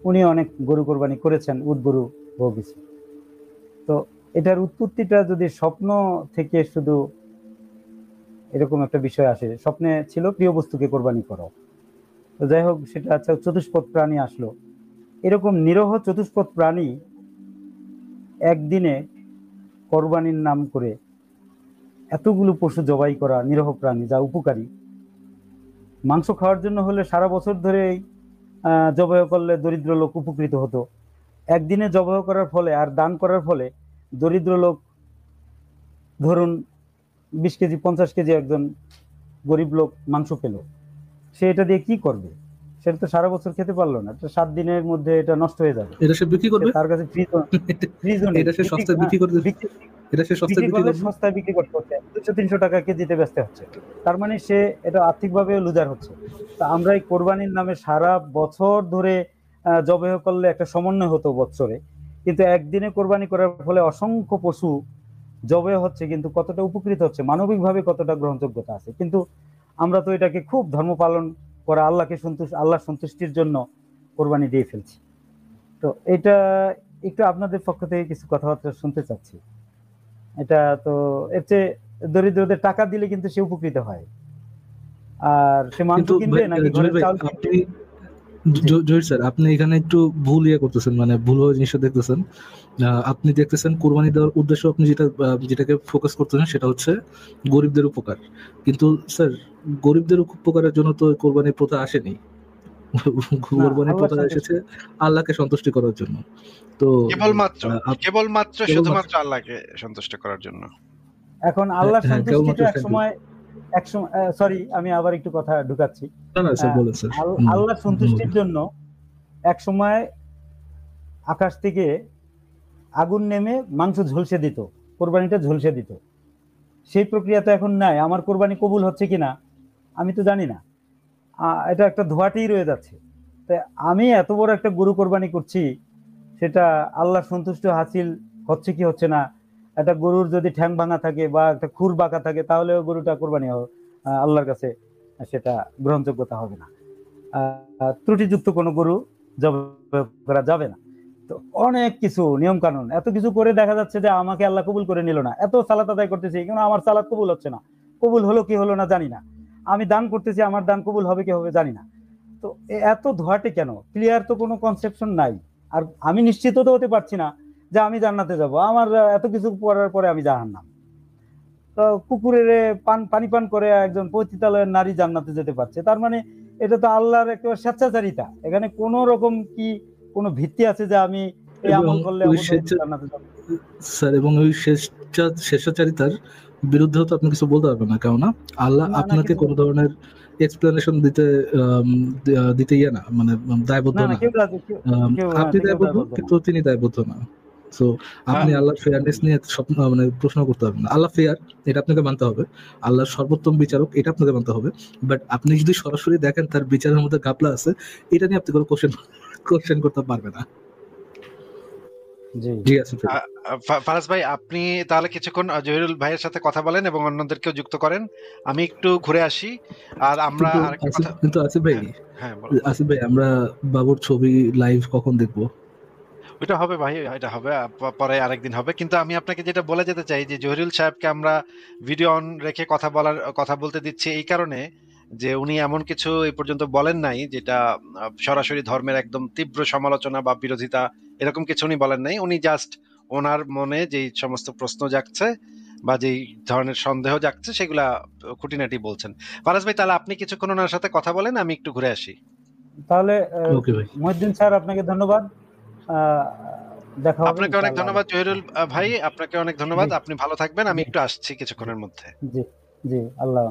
উনি অনেক গরু কোরবানি করেছেন, উট গরু বহু কিছু। তো এটার উৎপত্তিটা যদি স্বপ্ন থেকে শুধু এরকম একটা বিষয় আসে, স্বপ্নে ছিল প্রিয় বস্তুকে কোরবানি করো, তো যাই হোক, সেটা আচ্ছা চতুষ্পদ প্রাণী আসলো। এরকম নিরহ চতুষ্পদ প্রাণী একদিনে কোরবানির নাম করে এতগুলো পশু জবাই করা, নিরহ প্রাণী যা উপকারী, মাংস খাওয়ার জন্য হলে সারা বছর ধরে জবাই করলে দরিদ্র লোক উপকৃত হতো। একদিনে জবাই করার ফলে আর দান করার ফলে দরিদ্র লোক, ধরুন 20 কেজি 50 কেজি একজন গরিব লোক মাংস পেল, সে এটা দিয়ে কি করবে? সেটা তো সারা বছর খেতে পারলো না, এটা 7 দিনের মধ্যে এটা নষ্ট হয়ে যাবে। এটা সে বিক্রি করবে, তার কাছে ফ্রিজও নেই, এটা সে সস্তায় বিক্রি করবে, এটা সে সস্তায় বিক্রি বিক্রি করলে করবে। সস্তায় বিক্রি করতে হচ্ছে, 200-300 টাকা কেজিতে বেচতে হচ্ছে। তার মানে সে এটা আর্থিকভাবে লুজার হচ্ছে। তা আমরা এই কোরবানির নামে সারা বছর ধরে জবাই করলে একটা সমন্বয় হতো বছরে, কিন্তু একদিনে কোরবানি করার ফলে অসংখ্য পশু জবাই হচ্ছে, কিন্তু কতটা উপকৃত হচ্ছে, মানবিকভাবে কতটা গ্রহণযোগ্যতা আছে। কিন্তু আমরা তো এটাকে খুব ধর্ম পালন করা, আল্লাহ সন্তুষ্টির জন্য কোরবানি দিয়ে ফেলছি। তো এটা একটু আপনাদের পক্ষ থেকে কিছু কথাবার্তা শুনতে চাচ্ছি। এটা তো এর চেয়ে দরিদ্রদের টাকা দিলে কিন্তু সে উপকৃত হয়, আর সে মাংস কিন্তু কিনবে নাকি জহির ঘরের ভাই, চাল আপনি কিনবে? জি। জহির স্যার, আপনি এখানে একটু ভুল করতেছেন, মানে ভুল জিনিসটা দেখতেছেন। আপনি দেখতেছেন কোরবানি দেওয়ার উদ্দেশ্য, আপনি যেটাকে ফোকাস করতেছেন সেটা হচ্ছে গরিবদের উপকার। কিন্তু স্যার, গরিবদের উপকারের জন্য তো কোরবানির প্রথা আসেনি। না, কোরবানির আল্লাহ প্রথা সন্তুষ্ট। এসেছে আল্লাহকে সন্তুষ্টি করার জন্য। তো কেবলমাত্র কেবলমাত্র শুধুমাত্র আল্লাহকে সন্তুষ্ট করার জন্য। এখন আল্লাহ হ্যাঁ, সন্তুষ্টিটা কেবলমাত্র এক সময় সরি, আমি আবার একটু কথা ঢুকাচ্ছি। না না স্যার, বলেন স্যার। আল্লাহ সন্তুষ্টির জন্য এক সময় আকাশ থেকে আগুন নেমে মাংস ঝলসে দিত, কোরবানিটা ঝলসে দিত। সেই প্রক্রিয়া তো এখন নাই। আমার কোরবানি কবুল হচ্ছে কিনা আমি তো জানি না, এটা একটা ধোঁয়াটেই রয়ে যাচ্ছে। তাই আমি এত বড় একটা গরু কোরবানি করছি, সেটা আল্লাহ সন্তুষ্ট হাসিল হচ্ছে কি হচ্ছে না। একটা গরুর যদি ঠ্যাং ভাঙা থাকে বা একটা খুর বাঁকা থাকে, তাহলে গরুটা কোরবানি আল্লাহর কাছে সেটা গ্রহণযোগ্যতা হবে না। ত্রুটিযুক্ত কোনো গরু জবাই করা যাবে না। তো অনেক কিছু নিয়ম কানুন, এত কিছু করে দেখা যাচ্ছে যে আমাকে আল্লাহ কবুল করে নিল না। এত সালাত আদায় করতেছি, কিন্তু আমার সালাত কবুল হচ্ছে না। কবুল হলো কি হলো না জানি না। আমি দান করতেছি, আমার দান কবুল হবে কি হবে জানি না। তো এত ধোয়াটে কেন? ক্লিয়ার তো কোনো কনসেপশন নাই। আর আমি নিশ্চিত তো হতে পারছি না যে আমি জান্নাতে যাব। আমার এত কিছু করার পরে আমি জাহান্নাম। তো কুকুরের পানি পান করে একজন পতিতালয়ের নারী জান্নাতে যেতে পারছে, তার মানে এটা তো আল্লাহর একটা স্বেচ্ছাচারিতা। এখানে কোন রকম কি কোনো ভিত্তি আছে যে আমি এই এবং আমল করলে ওই অবশ্যই জান্নাতে যাব? স্যার, এবং ওই স্বেচ্ছাচারিতার বিরুদ্ধেও তো আপনি কিছু বলতে পারবেন না, কেননা আল্লাহ না, আপনাকে কিছু কোনো ধরনের এক্সপ্লেনেশন দিতে না, মানে দায়বদ্ধ না, না। আপনি দায়বদ্ধ, দায়বদ্ধ না। কিন্তু তিনি দায়বদ্ধ না। সো আপনি আল্লাহর ফেয়ারনেস নিয়ে মানে প্রশ্ন করতে পারবেন না। আল্লাহ ফেয়ার, এটা আপনাকে মানতে হবে। আল্লাহর সর্বোত্তম বিচারক, এটা আপনাকে মানতে হবে। বাট আপনি যদি সরাসরি দেখেন তার বিচারের মধ্যে ঘাপলা আছে, এটা নিয়ে আপনি কোনো কোশ্চেন করতে পারবেন না। জি। জি আসিফ ভাই। ফারাজ ভাই, আপনি তাহলে কিছুক্ষণ জহিরুল ভাইয়ের সাথে কথা বলেন এবং অন্যদেরকেও যুক্ত করেন। আমি একটু ঘুরে আসি। আর আমরা আরেকটা কথা। কিন্তু আসিফ ভাই, হ্যাঁ, হ্যাঁ, বলুন। আমরা বাবুর ছবি লাইভ কখন দেখবো? ওইটা হবে ভাই, এটা হবে পরে আরেকদিন হবে। কিন্তু আমি আপনাকে যেটা বলে যেতে চাই যে জহিরুল সাহেবকে আমরা ভিডিও অন রেখে কথা বলতে দিচ্ছি এই কারণে যে উনি এমন কিছু এই পর্যন্ত বলেন নাই যেটা সরাসরি ধর্মের একদম তীব্র সমালোচনা বা বিরোধিতা, এরকম কিছু উনি বলেন নাই। উনি জাস্ট ওনার মনে যেই সমস্ত প্রশ্ন জাগছে বা যেই ধরনের সন্দেহ জাগছে সেগুলা খুঁটিনাটি বলছেন। ফারাজ ভাই, তাহলে আপনি কিছুক্ষণ ওনার সাথে কথা বলেন, আমি একটু ঘুরে আসি। তাহলে ওকে ভাই। মহিউদ্দিন স্যার, আপনাকে ধন্যবাদ। দেখা হবে আপনাকে অনেক ইনশাআল্লাহ। ধন্যবাদ জহিরুল ভাই, আপনাকে অনেক ধন্যবাদ। জি আপনি ভালো থাকবেন, আমি জি একটু আসছি কিছুক্ষণের মধ্যে। জি জি, আল্লাহ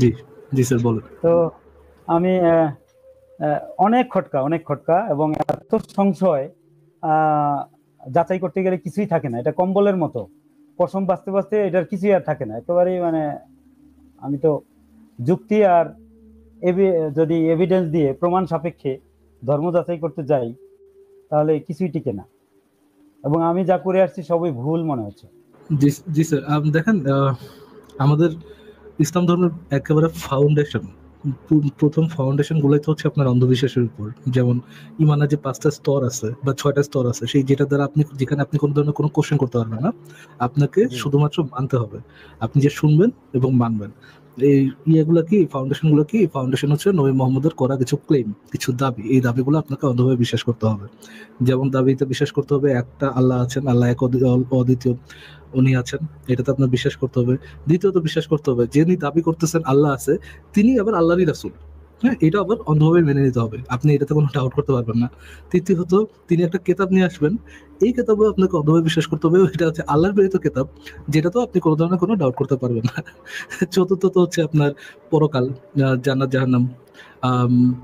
জি জি স্যার বলেন। তো আমি অনেক খটকা এবং এত সংশয়, আহ, যাচাই করতে গেলে কিছুই থাকে না, এটা কম্বলের মতো পশম বাঁচতে বাঁচতে এটার কিছুই আর থাকে না একেবারেই। মানে আমি তো যুক্তি আর যদি এভিডেন্স দিয়ে প্রমাণ সাপেক্ষে ধর্ম যাচাই করতে যাই তাহলে কিছুই টিকে না, এবং আমি যা করে আসছি সবই ভুল মনে হচ্ছে। জি জি স্যার, আপনি দেখেন আমাদের ইসলাম ধর্মের একেবারে ফাউন্ডেশন, প্রথম ফাউন্ডেশন গুলোই তো হচ্ছে আপনার অন্ধবিশ্বাসের উপর। যেমন ইমানের যে 5টা স্তর আছে বা 6টা স্তর আছে, সেই যেটা দ্বারা আপনি, যেখানে আপনি কোনো ধরনের কোনো কোশ্চেন করতে পারবেন না, আপনাকে জি শুধুমাত্র মানতে হবে। আপনি যে শুনবেন এবং মানবেন। এই ইয়েগুলো কি, ফাউন্ডেশন গুলো কি? ফাউন্ডেশন হচ্ছে নবী মোহাম্মদের করা কিছু ক্লেম, কিছু দাবি। এই দাবিগুলো আপনাকে অন্ধভাবে বিশ্বাস করতে হবে। যেমন দাবিতে বিশ্বাস করতে হবে একটা আল্লাহ আছেন, আল্লাহ এক অদ্বিতীয়, উনি আছেন, এটাতে আপনার বিশ্বাস করতে হবে। দ্বিতীয়ত বিশ্বাস করতে হবে যিনি দাবি করতেছেন আল্লাহ আছে, তিনি আবার আল্লাহরই রাসূল। হ্যাঁ, এটা আবার অন্ধভাবে মেনে নিতে হবে, আপনি এটাতে কোনো ডাউট করতে পারবেন না। তৃতীয়ত, তিনি একটা কেতাব নিয়ে আসবেন, এই কেতাবে আপনাকে অন্ধভাবে বিশ্বাস করতে হবে, এটা হচ্ছে আল্লাহর প্রেরিত কেতাব, যেটা তো আপনি কোনো ধরনের কোনো ডাউট করতে পারবেন না। চতুর্থত হচ্ছে আপনার পরকাল, জান্নাত জাহান্নাম,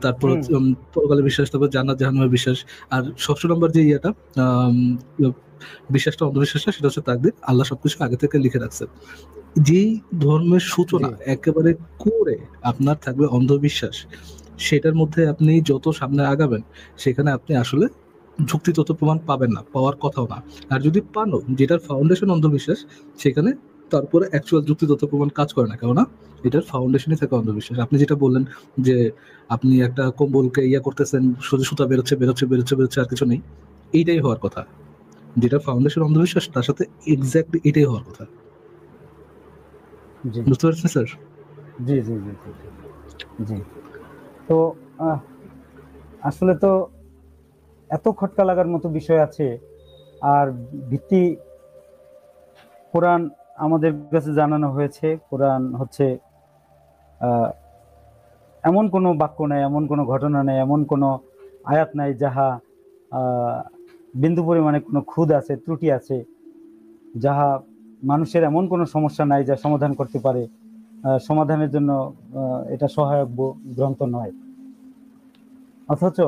তারপর হুম হচ্ছে পরকালে বিশ্বাস, তারপর জান্নাত জাহান্নামের বিশ্বাস। আর ষষ্ঠ নম্বর যে ইয়েটা, আম, বিশ্বাসটা, অন্ধবিশ্বাসটা, সেটা হচ্ছে তাকদীর, আল্লাহ সবকিছু আগে থেকে লিখে রাখছে। যেই ধর্মের সূচনা জি একেবারে করে আপনার থাকবে অন্ধবিশ্বাস, সেটার মধ্যে আপনি যত সামনে আগাবেন, সেখানে আপনি আসলে যুক্তি তথ্য প্রমাণ পাবেন না, পাওয়ার কথাও না। আর যদি পানও, যেটার ফাউন্ডেশন অন্ধবিশ্বাস, সেখানে তারপরে অ্যাকচুয়াল যুক্তি তথ্য প্রমাণ কাজ করে না, কেননা এটার ফাউন্ডেশনই থাকে অন্ধবিশ্বাস। আপনি যেটা বললেন যে আপনি একটা কম্বলকে ইয়া করতেছেন, শুধু সুতা বেরোচ্ছে বেরোচ্ছে বেরোচ্ছে বেরোচ্ছে, আর কিছু নেই, এইটাই হওয়ার কথা। যেটা ফাউন্ডেশন অন্ধবিশ্বাস, তার সাথে এক্স্যাক্টলি এটাই হওয়ার কথা। জি বুঝতে পারছেন স্যার? জি জি জি জি জি জি। তো আহ, আসলে তো এত খটকা লাগার মতো বিষয় আছে। আর ভিত্তি কোরআন আমাদের কাছে জানানো হয়েছে। কোরআন হচ্ছে আহ, এমন কোনো বাক্য নাই, এমন কোনো ঘটনা নাই, এমন কোনো আয়াত নাই যাহা আহ, বিন্দু পরিমাণে কোনো খুঁত আছে, ত্রুটি আছে, যাহা মানুষের এমন কোনো সমস্যা নাই যা সমাধান করতে পারে। সমাধানের জন্য এটা সহায়ক গ্রন্থ নয়। অথচ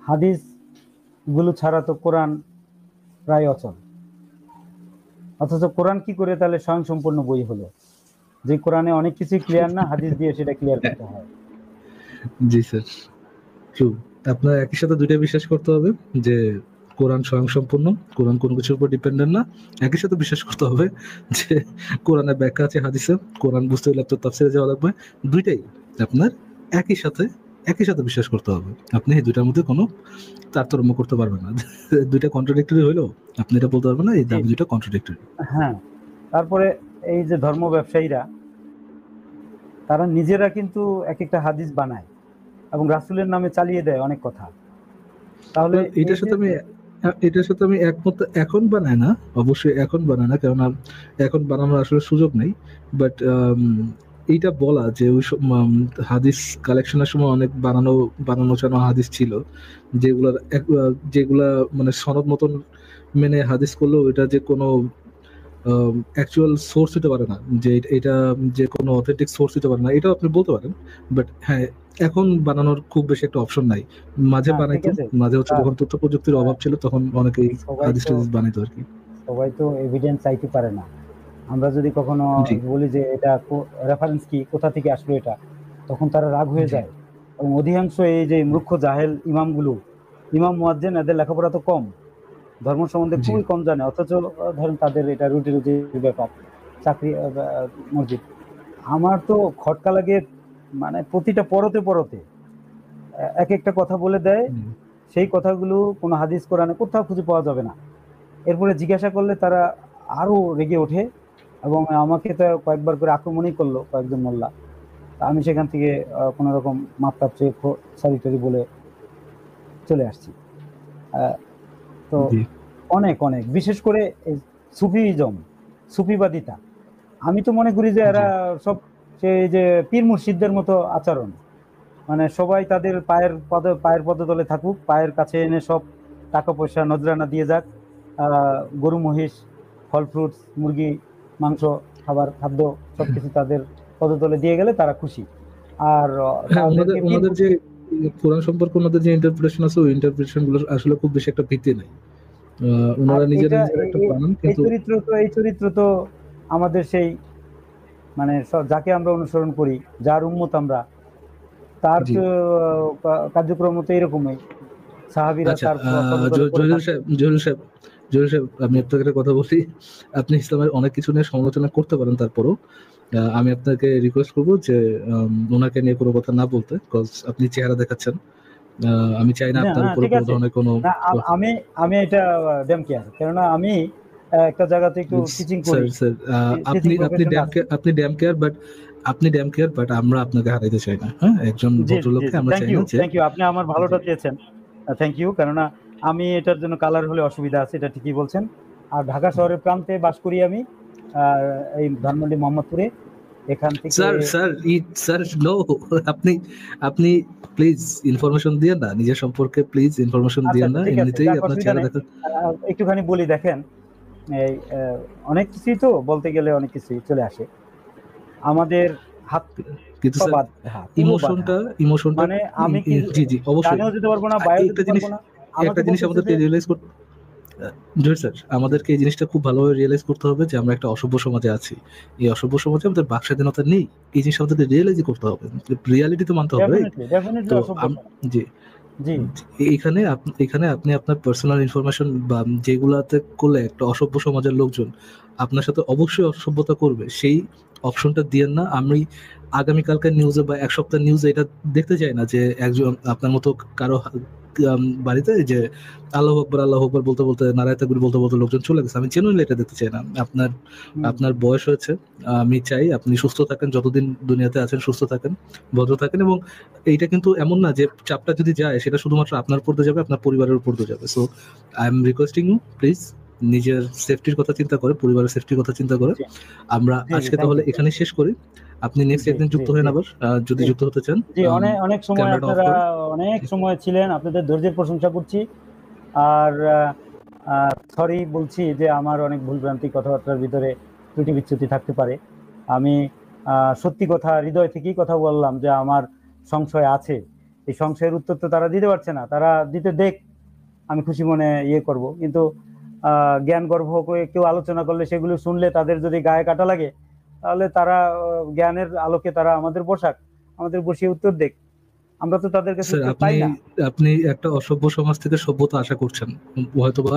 হাদিস গুলো ছাড়া তো কোরআন প্রায় অচল। অথচ কোরআন কি করে তাহলে স্বয়ংসম্পূর্ণ বই হলো? যে কোরআনে অনেক কিছুই ক্লিয়ার না, হাদিস দিয়ে সেটা ক্লিয়ার করতে হয়। জি স্যার, ট্রু। আপনার একই সাথে দুইটা বিশ্বাস করতে হবে, যে কোরআন স্বয়ংসম্পূর্ণ, কোরআন কোনো কিছুর উপর ডিপেন্ডেন্ট না। একই সাথে বিশ্বাস করতে হবে যে কোরআনের ব্যাখ্যা আছে হাদিসে, কোরআন বুঝতে হলে আপনার তাফসীরে যাওয়া লাগবে। দুইটাই আপনার একই সাথে একই সাথে বিশ্বাস করতে হবে। আপনি এই দুইটার মধ্যে কোনো তারতম্য করতে পারবেন না। দুইটা কন্ট্রাডিক্টরি হইলেও আপনি এটা বলতে পারবেন না এই জি, দাবি দুইটা কন্ট্রাডিক্টরি। হ্যাঁ। তারপরে এই যে ধর্ম ব্যবসায়ীরা, তারা নিজেরা কিন্তু এক একটা হাদিস বানায় এবং রাসূলের নামে চালিয়ে দেয় অনেক কথা। তাহলে এই এটার যে সাথে আমি এটার সাথে আমি একমত। এখন বানায় না, অবশ্যই এখন বানায় না, কারণ এখন বানানোর আসলে সুযোগ নেই। বাট এইটা বলা যে ওই হাদিস কালেকশনের সময় অনেক বানানো চানো হাদিস ছিল, যেগুলা মানে সনদ মতন মেনে হাদিস করলেও এটা যে কোনো অ্যাকচুয়াল সোর্স হতে পারে না, যে এটা যে কোনো অথেন্টিক সোর্স হতে পারে না, এটাও আপনি বলতে পারেন। বাট হ্যাঁ, এখন বানানোর খুব বেশি একটা অপশন নাই। মাঝে হ্যাঁ, ঠিক বানাইতো, আছে। মাঝে হচ্ছে স্যার, যখন তথ্য প্রযুক্তির অভাব ছিল, তখন অনেকেই সবাই হাদিস তো টাদিস বানাইতো আর কি। সবাই তো এভিডেন্স চাইতে পারে না। আমরা যদি কখনো জি বলি যে এটা রেফারেন্স কি, কোথা থেকে আসলো এটা, তখন তারা রাগ হয়ে জি যায়। এবং অধিকাংশ এই যে মূর্খ জাহেল ইমামগুলো, ইমাম মুয়াজ্জিন, এদের লেখাপড়া তো কম, ধর্ম সম্বন্ধে জি খুবই কম জানে, অথচ ধরেন তাদের এটা রুটি রুজির ব্যাপার, চাকরি, মসজিদ। আমার তো খটকা লাগে, মানে প্রতিটা পরতে পরতে এক একটা কথা বলে দেয়। হুম, সেই কথাগুলো কোনো হাদিস কোরআনে কোথাও খুঁজে পাওয়া যাবে না। এরপরে জিজ্ঞাসা করলে তারা আরো রেগে ওঠে এবং আমাকে তো কয়েকবার করে আক্রমণই করলো কয়েকজন মোল্লা। তা আমি সেখান থেকে কোনো রকম মাপটাপ চেয়ে সরি টরি বলে চলে আসছি। আহ, তো জি অনেক অনেক বিশেষ করে এই সুফিজম, সুফিবাদিতা, আমি তো মনে করি যে জি এরা সব সেই যে পীর মুর্শিদদের মতো আচরণ। মানে সবাই তাদের পায়ের পদতলে থাকুক, পায়ের কাছে এনে সব টাকা পয়সা নজরানা দিয়ে যাক, গরু মহিষ, ফল ফ্রুটস, মুরগি মাংস, খাদ্য সবকিছু তাদের পদতলে দিয়ে গেলে তারা খুশি। আর হ্যাঁ, তাদেরকে ওনাদের যে কোরআন সম্পর্কে ওনাদের যে ইন্টারপ্রিটেশন আছে, ওই ইন্টারপ্রিটেশন গুলো আসলে খুব বেশি একটা ভিত্তি নাই। ওনারা আর নিজেরা এটা নিজেরা একটা বানান, এই কিন্তু চরিত্র তো আমাদের সেই মানে যাকে আমরা অনুসরণ করি, যার উম্মত আমরা, তার জি। তো কার্যক্রম তো এরকমই। সাহাবীরা আচ্ছা, তার পদতলে পড়ে জহিরুল থাকতেন। সাহেব, জহিরুল সাহেব, আমি আপনাকে একটা কথা বলি। আপনি ইসলামের অনেক কিছু নিয়ে সমালোচনা করতে পারেন, তারপরও আমি আপনাকে রিকোয়েস্ট করবো যে ওনাকে নিয়ে কোনো কথা না বলতে, বিকজ আপনি চেহারা দেখাচ্ছেন। আমি চাই না না, আপনার উপরে ঠিক কোনো আছে। ধরনের কোনো না, আমি এটা ড্যাম কেয়ার, কেননা আমি একটা জায়গাতে একটু টিচিং স্যার করি, স্যার টিচিং আপনি প্রফেশনে আছি। আপনি ড্যাম কেয়ার, বাট আমরা আপনাকে হারাইতে চাই না। হ্যাঁ, একজন জি জি ভদ্রলোককে জি, আমরা চাই না যে থ্যাংক ইউ, আপনি আমার ভালোটা জি। চেয়েছেন, থ্যাংক ইউ। কেননা আমি এটার জন্য কালার হলে অসুবিধা আছে, এটা ঠিকই বলছেন। আর ঢাকা শহরের প্রান্তে বাস করি আমি, এই ধানমন্ডি মোহাম্মদপুরে। এখান থেকে স্যার নো, আপনি আপনি প্লিজ ইনফরমেশন দিয়ে না, নিজের সম্পর্কে প্লিজ ইনফরমেশন আচ্ছা দিয়ে আচ্ছা, না, ঠিক আছে, এমনিতেই যাক, আপনার অসুবিধা চেহারা নেই। দেখা। একটুখানি বলি, দেখেন, এই অনেক কিছুই তো বলতে গেলে অনেক কিছুই চলে আসে আমাদের হাত কিন্তু পা স্যার, বাঁধা, পুরো বাঁধা। ইমোশনটা মানে আমি কি জি জি অবশ্যই। ডানেও যেতে পারবো না, বায়েও একটা যেতে জিনিস পারবো না। আমাকে একটা জিনিস বলতেছে আমাদেরকে যে রিয়েলাইজ করতে, জহির স্যার, আমাদেরকে এই জিনিসটা খুব ভালোভাবে রিয়েলাইজ করতে হবে যে আমরা একটা অসভ্য সমাজে আছি। এই অসভ্য সমাজে আমাদের বাক স্বাধীনতা নেই। এই জিনিসটা আমাদেরকে রিয়েলাইজই করতে হবে, রিয়ালিটি তো মানতে হবে, রাইট? ডেফিনেটলি তো অসভ্য। জি, জি এখানে আপনি আপনার পার্সোনাল ইনফরমেশন বা যেগুলাতে করলে একটা অসভ্য সমাজের লোকজন আপনার সাথে অবশ্যই অসভ্যতা করবে, সেই অপশনটা দিয়েন না। আমি আগামীকালকার নিউজে বা এক সপ্তাহ নিউজে এটা দেখতে চাই না যে একজন আপনার মতো কারো বাড়িতে যে আল্লাহ আকবার বলতে বলতে, নারায়ে তাকবীর বলতে বলতে লোকজন চলে গেছে। আমি জেনুইনলি এটা দেখতে চাই না। আপনার বয়স হয়েছে, আমি চাই আপনি সুস্থ থাকেন, যতদিন দুনিয়াতে আছেন সুস্থ থাকেন, ভদ্র থাকেন। এবং এইটা কিন্তু এমন না যে চাপটা যদি যায় সেটা শুধুমাত্র আপনার উপর দিয়ে যাবে, আপনার পরিবারের উপর দিয়ে যাবে। So I am requesting you, please নিজের সেফটির কথা চিন্তা করে, পরিবারের সেফটির কথা চিন্তা করে জি, আমরা জি, আজকে thank তাহলে you. এখানে শেষ করি। আপনি নেক্সট জি একদিন জি যুক্ত জি হয়ে আবার যদি জি যুক্ত হতে চান, জি, অনেক সময় ক্যামেরাটা অফ আপনারা করে। অনেক সময় ছিলেন, আপনাদের ধৈর্যের প্রশংসা করছি। আর সরি বলছি যে আমার অনেক ভুলভ্রান্তি, কথাবার্তার ভিতরে ত্রুটি বিচ্যুতি থাকতে পারে। আমি সত্যি কথা হৃদয় থেকেই কথা বললাম যে আমার সংশয় আছে। এই সংশয়ের উত্তর তো তারা দিতে পারছে না, তারা দিতে দেখ, আমি খুশি মনে ইয়ে করব। কিন্তু জ্ঞান গর্ভ করে কেউ আলোচনা করলে, সেগুলো শুনলে তাদের যদি গায়ে কাটা লাগে, তাহলে তারা জ্ঞানের আলোকে তারা আমাদের বসিয়ে উত্তর দেখ। আমরা তো তাদের কাছে স্যার, উত্তর আপনি পাই না। আপনি একটা অসভ্য সমাজ থেকে সভ্যতা আশা করছেন, হয়তোবা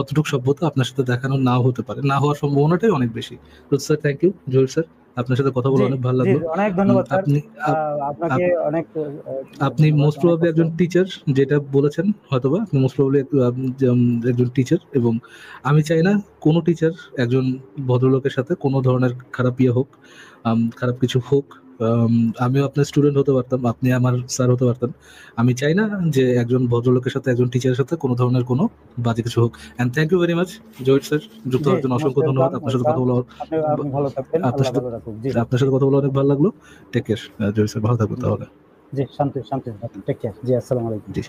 অতটুকু সভ্যতা আপনার সাথে দেখানো নাও হতে পারে, না হওয়ার সম্ভাবনাটাই অনেক বেশি। তো sir, thank you Zahir sir, আপনার সাথে কথা বলে জি অনেক ভালো জি, লাগলো। অনেক ধন্যবাদ স্যার। আপনি আপনাকে অনেক আপনি ধন্যবাদ, মোস্ট অনেক প্রবাবলি কষ্ট। একজন টিচার, যেটা বলেছেন, হয়তোবা আপনি মোস্ট প্রবাবলি একজন টিচার। এবং আমি চাই না কোনো টিচার একজন ভদ্রলোকের সাথে কোনো ধরনের খারাপ ইয়ে হোক, খারাপ কিছু হোক। আমিও আপনার স্টুডেন্ট হতে পারতাম, আপনি আমার স্যার হতে পারতেন। আমি চাই না যে একজন ভদ্রলোকের সাথে, একজন টিচারের সাথে কোনো ধরনের কোনো বাজে কিছু হোক। And thank you very much Zahir sir, যুক্ত জি, হওয়ার জন্য মোস্ট অসংখ্য ধন্যবাদ। ওয়েলকাম আপনার সাথে স্যার। কথা বলা আপনি ভালো থাকবেন, আপনার আল্লাহ সাথে ভালো রাখুক। জি আপনার সাথে কথা বলে অনেক ভালো লাগলো। টেক কেয়ার জহির স্যার, ভালো থাকবেন জি তাহলে। জি, শান্তি শান্তি থাকুন, টেক কেয়ার। জি, আসসালামু আলাইকুম। জি।